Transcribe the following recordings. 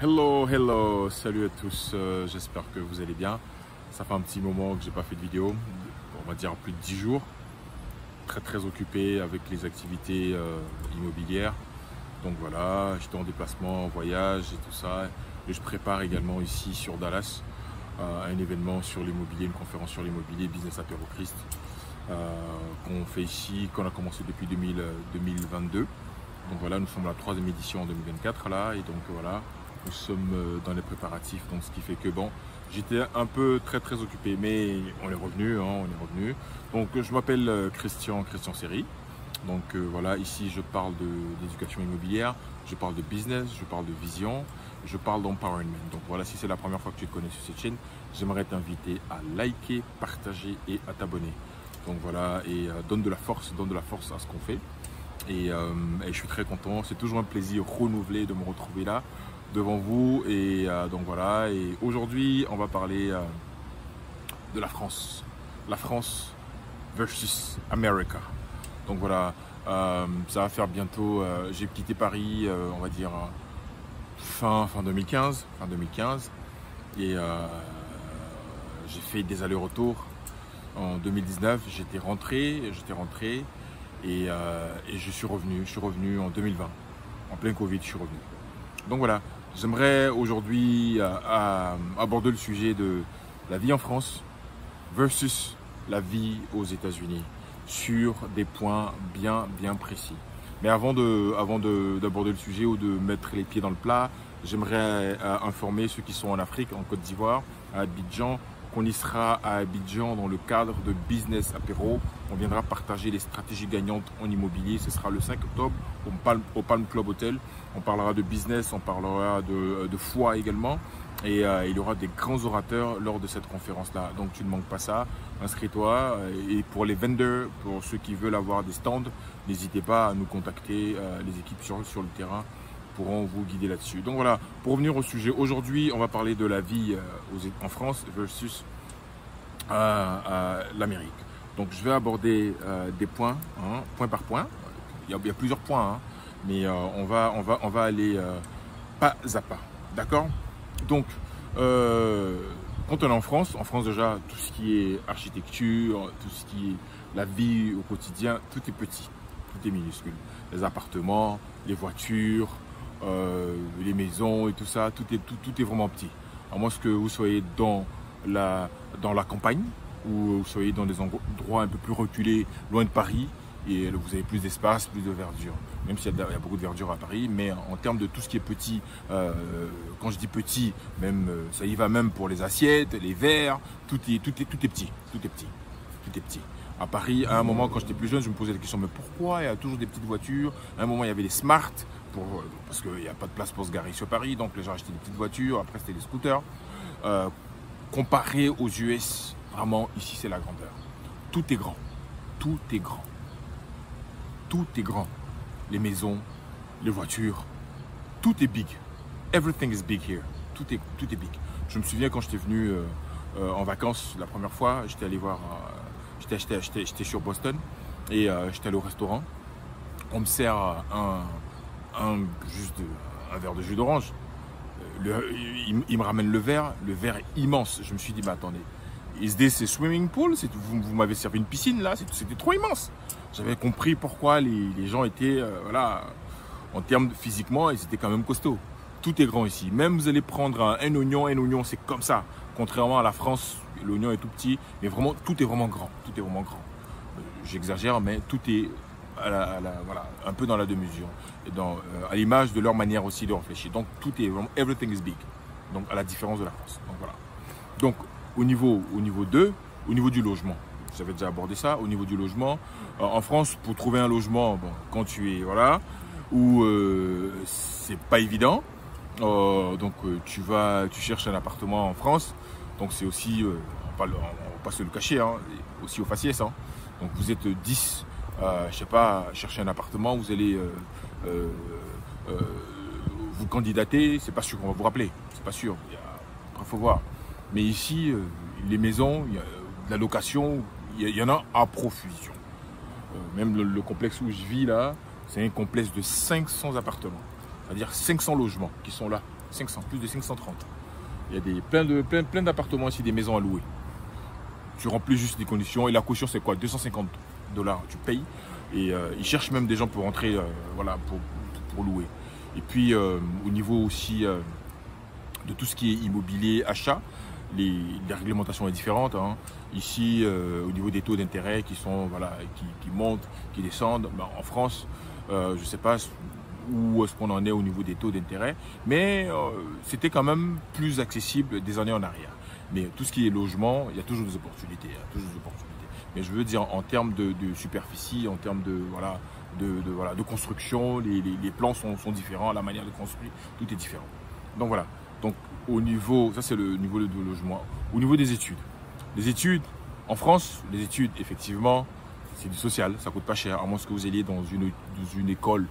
Hello, hello, salut à tous, j'espère que vous allez bien. Ça fait un petit moment que j'ai pas fait de vidéo, on va dire plus de 10 jours. Très occupé avec les activités immobilières. Donc voilà, j'étais en déplacement, en voyage et tout ça. Et je prépare également ici sur Dallas un événement sur l'immobilier, une conférence sur l'immobilier, Business Apéro Christ, qu'on fait ici, qu'on a commencé depuis 2022. Donc voilà, nous sommes à la 3e édition en 2024 là, et donc voilà. Nous sommes dans les préparatifs, donc ce qui fait que bon, j'étais un peu très occupé, mais on est revenu, on est revenu. Donc je m'appelle Christian Seri. Donc voilà, ici je parle d'éducation immobilière, je parle de business, je parle de vision, je parle d'empowerment. Donc voilà, si c'est la première fois que tu te connais sur cette chaîne, j'aimerais t'inviter à liker, partager et à t'abonner. Donc voilà, et donne de la force à ce qu'on fait. Et je suis très content, c'est toujours un plaisir renouvelé de me retrouver là devant vous. Et donc voilà, et aujourd'hui on va parler de la France versus America. Donc voilà, ça va faire bientôt, j'ai quitté Paris, on va dire fin 2015, et j'ai fait des allers-retours. En 2019 j'étais rentré et je suis revenu en 2020, en plein Covid, je suis revenu. Donc voilà, j'aimerais aujourd'hui aborder le sujet de la vie en France versus la vie aux États-Unis sur des points bien précis. Mais avant d'aborder le sujet ou de mettre les pieds dans le plat, j'aimerais informer ceux qui sont en Afrique, en Côte d'Ivoire, à Abidjan, qu'on y sera à Abidjan dans le cadre de Business Apéro. On viendra partager les stratégies gagnantes en immobilier. Ce sera le 5 octobre au Palm Club Hotel. On parlera de business, on parlera de foi également. Et il y aura des grands orateurs lors de cette conférence-là. Donc tu ne manques pas ça, inscris-toi. Et pour les vendors, pour ceux qui veulent avoir des stands, n'hésitez pas à nous contacter. Les équipes sur le terrain pourront vous guider là-dessus. Donc voilà, pour revenir au sujet, aujourd'hui on va parler de la vie en France versus l'Amérique. Donc je vais aborder des points, point par point. Il y a plusieurs points, mais on va aller pas à pas, d'accord? Donc quand on est en France déjà, tout ce qui est architecture, tout ce qui est la vie au quotidien, tout est petit, tout est minuscule. Les appartements, les voitures, les maisons et tout ça, tout est vraiment petit. À moins que vous soyez dans la campagne ou vous soyez dans des endroits un peu plus reculés, loin de Paris, et vous avez plus d'espace, plus de verdure. Même s'il y a beaucoup de verdure à Paris, mais en termes de tout ce qui est petit, quand je dis petit, même ça y va même pour les assiettes, les verres, tout est petit. À Paris, à un moment, quand j'étais plus jeune, je me posais la question, mais pourquoi il y a toujours des petites voitures? À un moment, il y avait les Smart, parce qu'il n'y a pas de place pour se garer sur Paris, donc les gens achetaient des petites voitures, après c'était des scooters. Comparé aux US, vraiment, ici c'est la grandeur. Tout est grand. Les maisons, les voitures, tout est big. Everything is big here. Tout est big. Je me souviens quand j'étais venu en vacances la première fois, j'étais allé voir, j'étais sur Boston et j'étais allé au restaurant. On me sert un verre de jus d'orange. Il me ramène le verre est immense. Je me suis dit, mais attendez, is this a swimming pool? Vous m'avez servi une piscine là, c'était trop immense. J'avais compris pourquoi les gens étaient, voilà, en termes physiquement, ils étaient quand même costauds. Tout est grand ici. Même vous allez prendre un oignon, c'est comme ça. Contrairement à la France, l'oignon est tout petit, mais vraiment, tout est vraiment grand. J'exagère, mais tout est voilà, un peu dans la demi-mesure, et à l'image de leur manière aussi de réfléchir. Donc tout est vraiment, everything is big. Donc à la différence de la France. Donc voilà. Donc au niveau 2, au niveau du logement, j'avais déjà abordé ça. Au niveau du logement, en France, pour trouver un logement, bon, quand tu es où c'est pas évident. Donc tu cherches un appartement en France. Donc c'est aussi, on va pas se le cacher, aussi au faciès. Donc vous êtes 10. Je sais pas, chercher un appartement, vous allez vous candidater, c'est pas sûr qu'on va vous rappeler, c'est pas sûr, après faut voir. Mais ici, les maisons, il y a de la location, il y en a à profusion. Même le complexe où je vis là, c'est un complexe de 500 appartements, c'est-à-dire 500 logements qui sont là. 500, plus de 530. Il y a plein d'appartements ici, des maisons à louer. Tu remplis juste les conditions et la caution c'est quoi? 250 $, tu payes. Et ils cherchent même des gens pour rentrer, voilà, pour louer. Et puis au niveau aussi de tout ce qui est immobilier, achat, la réglementation est différente. Hein. Ici, au niveau des taux d'intérêt qui sont, voilà, qui montent, qui descendent, ben, en France, je ne sais pas où est-ce qu'on en est au niveau des taux d'intérêt, mais c'était quand même plus accessible des années en arrière. Mais tout ce qui est logement, il y a toujours des opportunités. Il y a toujours des opportunités. Mais je veux dire, en termes de superficie, en termes de, voilà, de construction, les plans sont différents, la manière de construire, tout est différent. Donc voilà. Donc au niveau, ça c'est le niveau de logement. Au niveau des études. Les études, en France, les études, effectivement, c'est du social, ça coûte pas cher, à moins que vous alliez dans une école.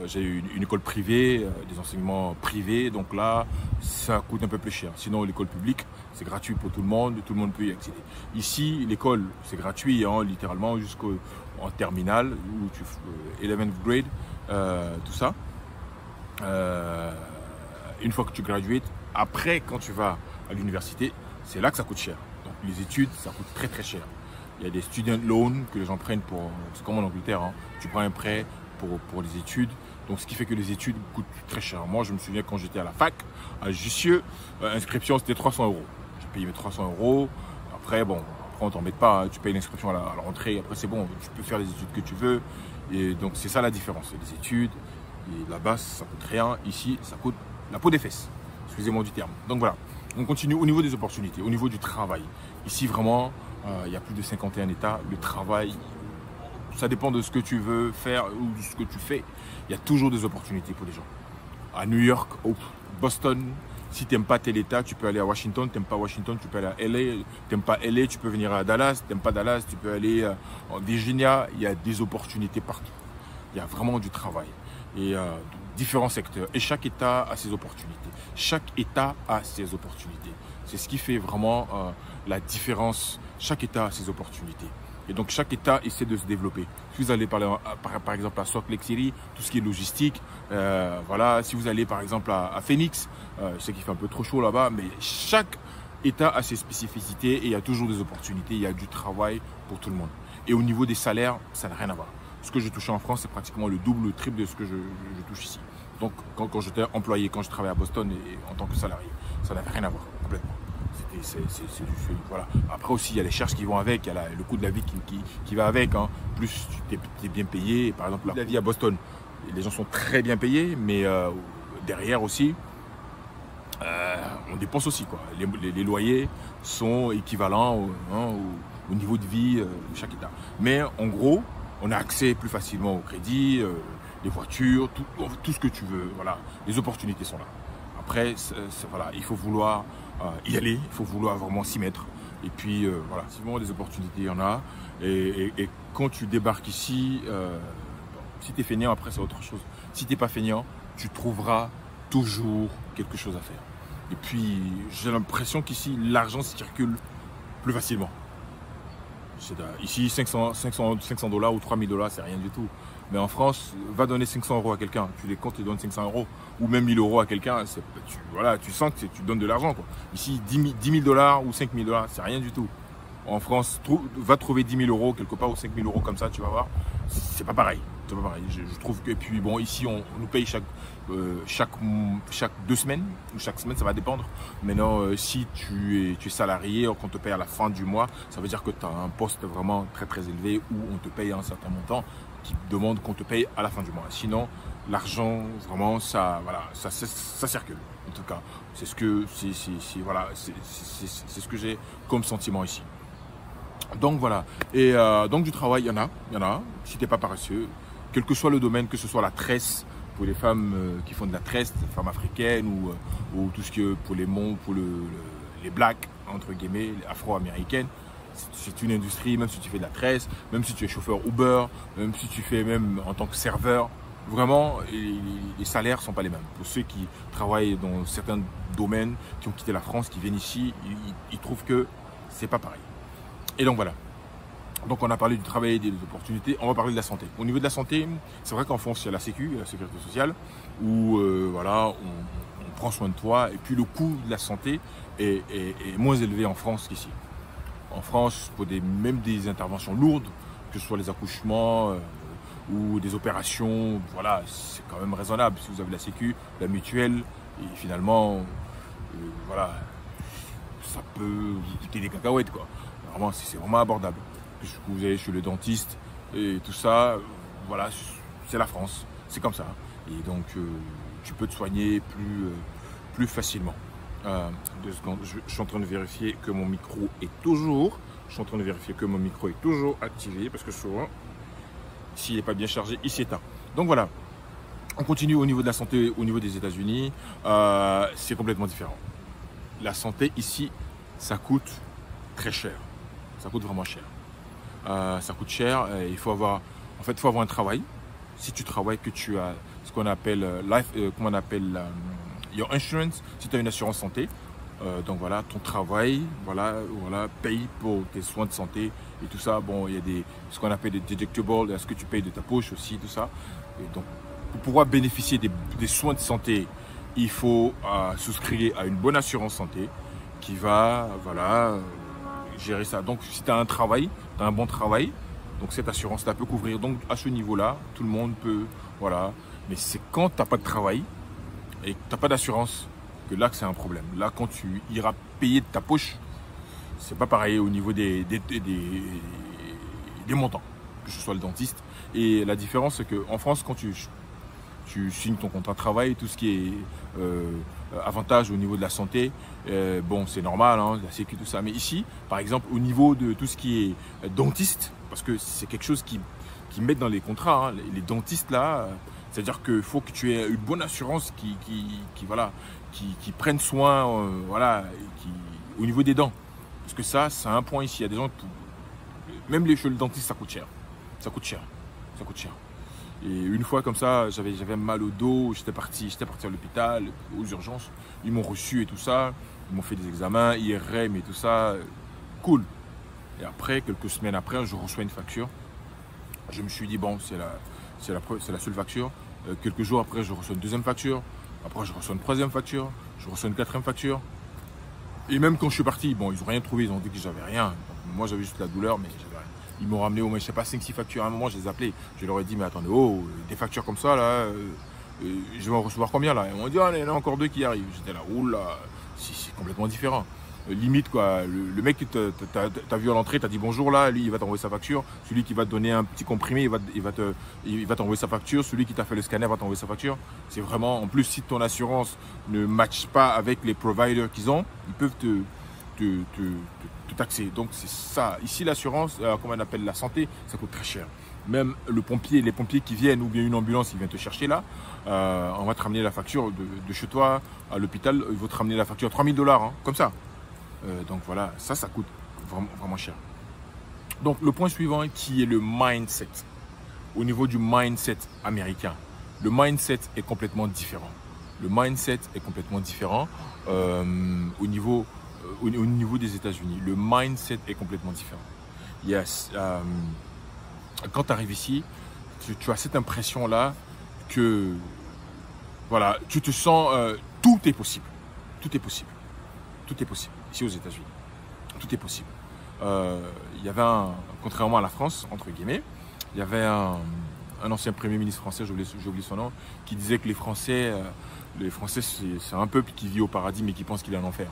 J'ai une école privée, des enseignements privés, donc là, ça coûte un peu plus cher. Sinon, l'école publique, c'est gratuit pour tout le monde peut y accéder. Ici, l'école, c'est gratuit, hein, littéralement, jusqu'en terminale, où tu 11th grade, tout ça. Une fois que tu graduates, après, quand tu vas à l'université, c'est là que ça coûte cher. Donc, les études, ça coûte très très cher. Il y a des student loans que les gens prennent pour, c'est comme en Angleterre, hein, tu prends un prêt pour les études. Donc, ce qui fait que les études coûtent très cher. Moi, je me souviens quand j'étais à la fac, à Jussieu, inscription, c'était 300 €. J'ai payé mes 300 €. Après, bon, après, on t'embête pas. Hein, tu payes l'inscription à la rentrée. Après, c'est bon, tu peux faire les études que tu veux. Et donc, c'est ça la différence. Les études, et là-bas, ça coûte rien. Ici, ça coûte la peau des fesses. Excusez-moi du terme. Donc, voilà. On continue au niveau des opportunités, au niveau du travail. Ici, vraiment, il y a plus de 51 États. Le travail, ça dépend de ce que tu veux faire ou de ce que tu fais. Il y a toujours des opportunités pour les gens. À New York, Boston, si tu n'aimes pas tel État, tu peux aller à Washington. Tu n'aimes pas Washington, tu peux aller à LA. Tu n'aimes pas LA, tu peux venir à Dallas. Tu n'aimes pas Dallas, tu peux aller en Virginia. Il y a des opportunités partout. Il y a vraiment du travail. Et différents secteurs. Et chaque État a ses opportunités. Chaque État a ses opportunités. C'est ce qui fait vraiment la différence. Chaque État a ses opportunités. Et donc, chaque État essaie de se développer. Si vous allez par exemple à Salt Lake City, tout ce qui est logistique, voilà. Si vous allez par exemple à Phoenix, je sais qu'il fait un peu trop chaud là-bas, mais chaque État a ses spécificités et il y a toujours des opportunités, il y a du travail pour tout le monde. Et au niveau des salaires, ça n'a rien à voir. Ce que je touchais en France, c'est pratiquement le double, le triple de ce que je touche ici. Donc, quand j'étais employé, quand je travaillais à Boston et en tant que salarié, ça n'avait rien à voir complètement. Voilà. Après aussi, il y a les charges qui vont avec, il y a le coût de la vie qui va avec. Hein. Plus tu es bien payé. Par exemple, la vie à Boston, les gens sont très bien payés, mais derrière aussi, on dépense aussi, quoi. Les loyers sont équivalents au niveau de vie de chaque État. Mais en gros, on a accès plus facilement au crédit, les voitures, tout ce que tu veux. Voilà. Les opportunités sont là. Après, voilà, il faut vouloir y aller, il faut vouloir vraiment s'y mettre. Et puis, voilà, si vraiment des opportunités, il y en a. Et quand tu débarques ici, si tu es feignant, après, c'est autre chose. Si tu n'es pas feignant, tu trouveras toujours quelque chose à faire. Et puis, j'ai l'impression qu'ici, l'argent circule plus facilement. Ici, 500 $ ou 3000 $, c'est rien du tout. Mais en France, va donner 500 € à quelqu'un, tu les comptes, tu donnes 500 € ou même 1000 € à quelqu'un, voilà, tu sens que tu donnes de l'argent, quoi. Ici, 10 000 $ ou 5 000 $, c'est rien du tout. En France, va trouver 10 000 € quelque part ou 5 000 € comme ça, tu vas voir, c'est pas pareil. C'est pas pareil. Je trouve que, et puis bon, ici, on nous paye chaque 2 semaines, ou chaque semaine, ça va dépendre. Maintenant, si tu es salarié, qu'on te paye à la fin du mois, ça veut dire que tu as un poste vraiment très très élevé où on te paye un certain montant qui demande qu'on te paye à la fin du mois. Sinon, l'argent, vraiment, ça circule. En tout cas, c'est ce que j'ai comme sentiment ici. Donc voilà. Et donc du travail, il y en a. Si tu n'es pas paresseux, quel que soit le domaine, que ce soit la tresse, pour les femmes qui font de la tresse, les femmes africaines ou tout ce que pour les blacks, entre guillemets, les afro-américaines, c'est une industrie, même si tu fais de la tresse, même si tu es chauffeur Uber, même si tu fais même en tant que serveur, vraiment, les salaires ne sont pas les mêmes. Pour ceux qui travaillent dans certains domaines, qui ont quitté la France, qui viennent ici, ils trouvent que c'est pas pareil. Et donc voilà. Donc on a parlé du travail et des opportunités, on va parler de la santé. Au niveau de la santé, c'est vrai qu'en France, il y a la Sécurité sociale, où voilà, on prends soin de toi. Et puis le coût de la santé est moins élevé en France qu'ici. En France, pour même des interventions lourdes, que ce soit les accouchements ou des opérations, voilà, c'est quand même raisonnable. Si vous avez la sécu, la mutuelle, et finalement, voilà, ça peut vous coûter des cacahuètes, quoi. Vraiment, c'est vraiment abordable. Que vous allez chez le dentiste et tout ça, voilà, c'est la France, c'est comme ça. Et donc, tu peux te soigner plus facilement. 2 secondes, je suis en train de vérifier que mon micro est toujours. Activé parce que souvent, s'il n'est pas bien chargé, il s'éteint. Donc voilà, on continue au niveau de la santé, au niveau des États-Unis, c'est complètement différent. La santé ici, ça coûte très cher. Ça coûte vraiment cher. Ça coûte cher. Et il faut avoir un travail. Si tu travailles, que tu as ce qu'on appelle your insurance, si tu as une assurance santé, donc voilà, ton travail, voilà, paye pour tes soins de santé et tout ça. Bon, il y a ce qu'on appelle des deductibles, est-ce que tu payes de ta poche aussi, tout ça. Et donc, pour pouvoir bénéficier des soins de santé, il faut souscrire à une bonne assurance santé qui va, voilà, gérer ça. Donc, si tu as un travail, tu as un bon travail, donc cette assurance-là peut couvrir. Donc, à ce niveau-là, tout le monde peut, voilà. Mais c'est quand tu n'as pas de travail et que tu n'as pas d'assurance que là que c'est un problème. Là, quand tu iras payer de ta poche, c'est pas pareil au niveau des montants, que ce soit le dentiste. Et la différence, c'est qu'en France, quand tu signes ton contrat de travail, tout ce qui est avantage au niveau de la santé, bon, c'est normal, hein, la sécu, tout ça. Mais ici, par exemple, au niveau de tout ce qui est dentiste, parce que c'est quelque chose qui mettent dans les contrats, hein, les dentistes là, c'est-à-dire qu'il faut que tu aies une bonne assurance qui prenne soin, voilà, au niveau des dents. Parce que ça, c'est un point ici. Il y a des gens, même chez le dentiste, ça coûte cher. Ça coûte cher. Et une fois comme ça, j'avais mal au dos, j'étais parti à l'hôpital, aux urgences. Ils m'ont reçu et tout ça. Ils m'ont fait des examens, IRM et tout ça. Cool. Et après, quelques semaines après, je reçois une facture. Je me suis dit, bon, c'est la seule facture. Quelques jours après, je reçois une deuxième facture. Après, je reçois une troisième facture. Je reçois une quatrième facture. Et même quand je suis parti, bon, ils n'ont rien trouvé. Ils ont dit que j'avais rien. Donc, moi, j'avais juste la douleur, mais j'avais rien. Ils m'ont ramené au moins, je sais pas, 5-6 factures. À un moment, je les ai appelés. Je leur ai dit, mais attendez, des factures comme ça, là, je vais en recevoir combien, là? Ils m'ont dit, ah, il y en a encore 2 qui arrivent. J'étais là, oula, c'est complètement différent. Limite, quoi, le mec qui t'a vu à l'entrée, t'a dit bonjour, là, lui, il va t'envoyer sa facture. Celui qui va te donner un petit comprimé, il va t'envoyer sa facture. Celui qui t'a fait le scanner va t'envoyer sa facture. C'est vraiment, en plus, si ton assurance ne matche pas avec les providers qu'ils ont, ils peuvent te taxer. Donc, c'est ça. Ici, l'assurance, comme on appelle la santé, ça coûte très cher. Même les pompiers qui viennent, ou bien une ambulance qui vient te chercher là, on va te ramener la facture de chez toi à l'hôpital. Ils vont te ramener la facture à $3000, hein, comme ça. Donc voilà, ça coûte vraiment cher. Donc le point suivant qui est le mindset. Au niveau du mindset américain, le mindset est complètement différent. Au niveau des États-Unis. Le mindset est complètement différent. Yes, quand tu arrives ici, tu as cette impression-là que voilà, tu te sens tout est possible. Ici aux États-Unis. Tout est possible. Il y avait contrairement à la France, entre guillemets, il y avait un ancien Premier ministre français, j'ai oublié son nom, qui disait que les Français c'est un peuple qui vit au paradis mais qui pense qu'il est en enfer.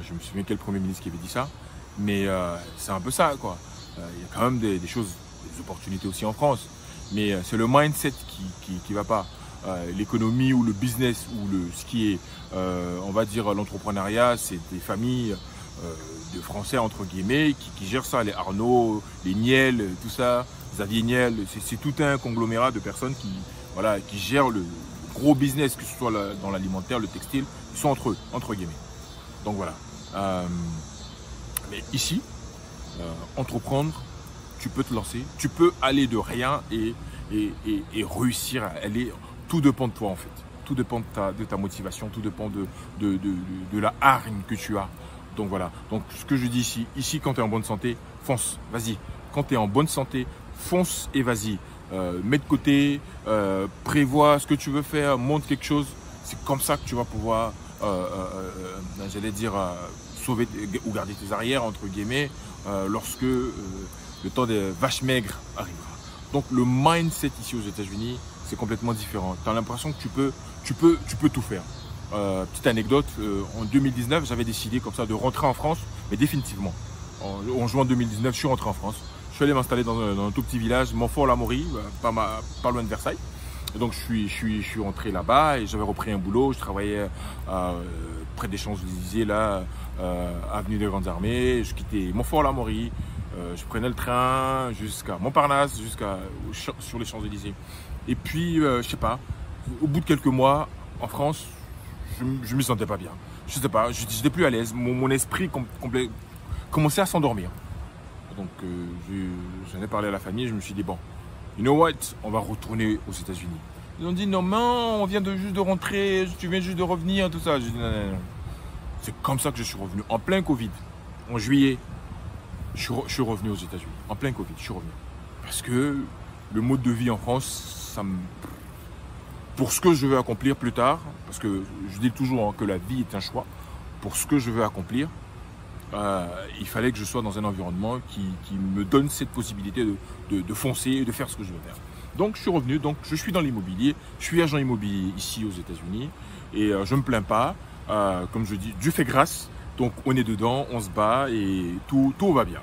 Je me souviens quel Premier ministre qui avait dit ça, mais c'est un peu ça, quoi. Il y a quand même des choses, des opportunités aussi en France, mais c'est le mindset qui va pas. L'économie ou le business ou ce qui est, on va dire, l'entrepreneuriat, c'est des familles de Français, entre guillemets, qui gèrent ça. Les Arnaud, les Niel, tout ça, Xavier Niel, c'est tout un conglomérat de personnes qui gèrent le gros business, que ce soit dans l'alimentaire, le textile, ils sont entre eux, entre guillemets. Donc voilà. Mais ici, entreprendre, tu peux te lancer, tu peux aller de rien et réussir à aller. Tout dépend de toi, en fait. Tout dépend de ta motivation, tout dépend de la hargne que tu as. Donc voilà. Donc ce que je dis ici, quand tu es en bonne santé, fonce, vas-y. Quand tu es en bonne santé, fonce et vas-y. Mets de côté, prévois ce que tu veux faire, monte quelque chose. C'est comme ça que tu vas pouvoir, j'allais dire, sauver ou garder tes arrières, entre guillemets, lorsque le temps des vaches maigres arrivera. Donc le mindset ici aux États-Unis, c'est complètement différent. Tu as l'impression que tu peux tout faire. Petite anecdote, en 2019, j'avais décidé comme ça de rentrer en France, mais définitivement. En juin 2019, je suis rentré en France. Je suis allé m'installer dans un tout petit village, Montfort-l'Amaury, pas loin de Versailles. Et donc je suis rentré là-bas et j'avais repris un boulot. Je travaillais près des Champs-Élysées, là, avenue des Grandes Armées. Je quittais Montfort-l'Amaury. Je prenais le train jusqu'à Montparnasse, sur les Champs-Élysées. Et puis, je sais pas, au bout de quelques mois, en France, je ne me sentais pas bien. Je sais pas, je n'étais plus à l'aise. Mon esprit commençait à s'endormir. Donc, j'en ai parlé à la famille. Je me suis dit, bon, you know what, on va retourner aux États-Unis. Ils ont dit, non, mais on vient juste de rentrer, tu viens juste de revenir, tout ça. J'ai dit, non, non, non. C'est comme ça que je suis revenu, en plein Covid, en juillet. Je suis revenu aux États-Unis, en plein Covid, je suis revenu. Parce que le mode de vie en France, pour ce que je veux accomplir plus tard, parce que je dis toujours que la vie est un choix, pour ce que je veux accomplir, il fallait que je sois dans un environnement qui me donne cette possibilité de foncer et de faire ce que je veux faire. Donc je suis revenu, donc je suis dans l'immobilier, je suis agent immobilier ici aux États-Unis et je ne me plains pas, comme je dis, Dieu fait grâce. Donc on est dedans, on se bat et tout va bien.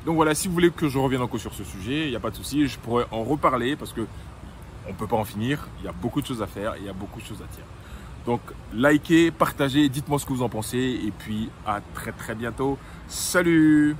Donc voilà, si vous voulez que je revienne encore sur ce sujet, il n'y a pas de souci, je pourrais en reparler parce que on ne peut pas en finir. Il y a beaucoup de choses à faire, il y a beaucoup de choses à dire. Donc likez, partagez, dites-moi ce que vous en pensez et puis à très bientôt. Salut!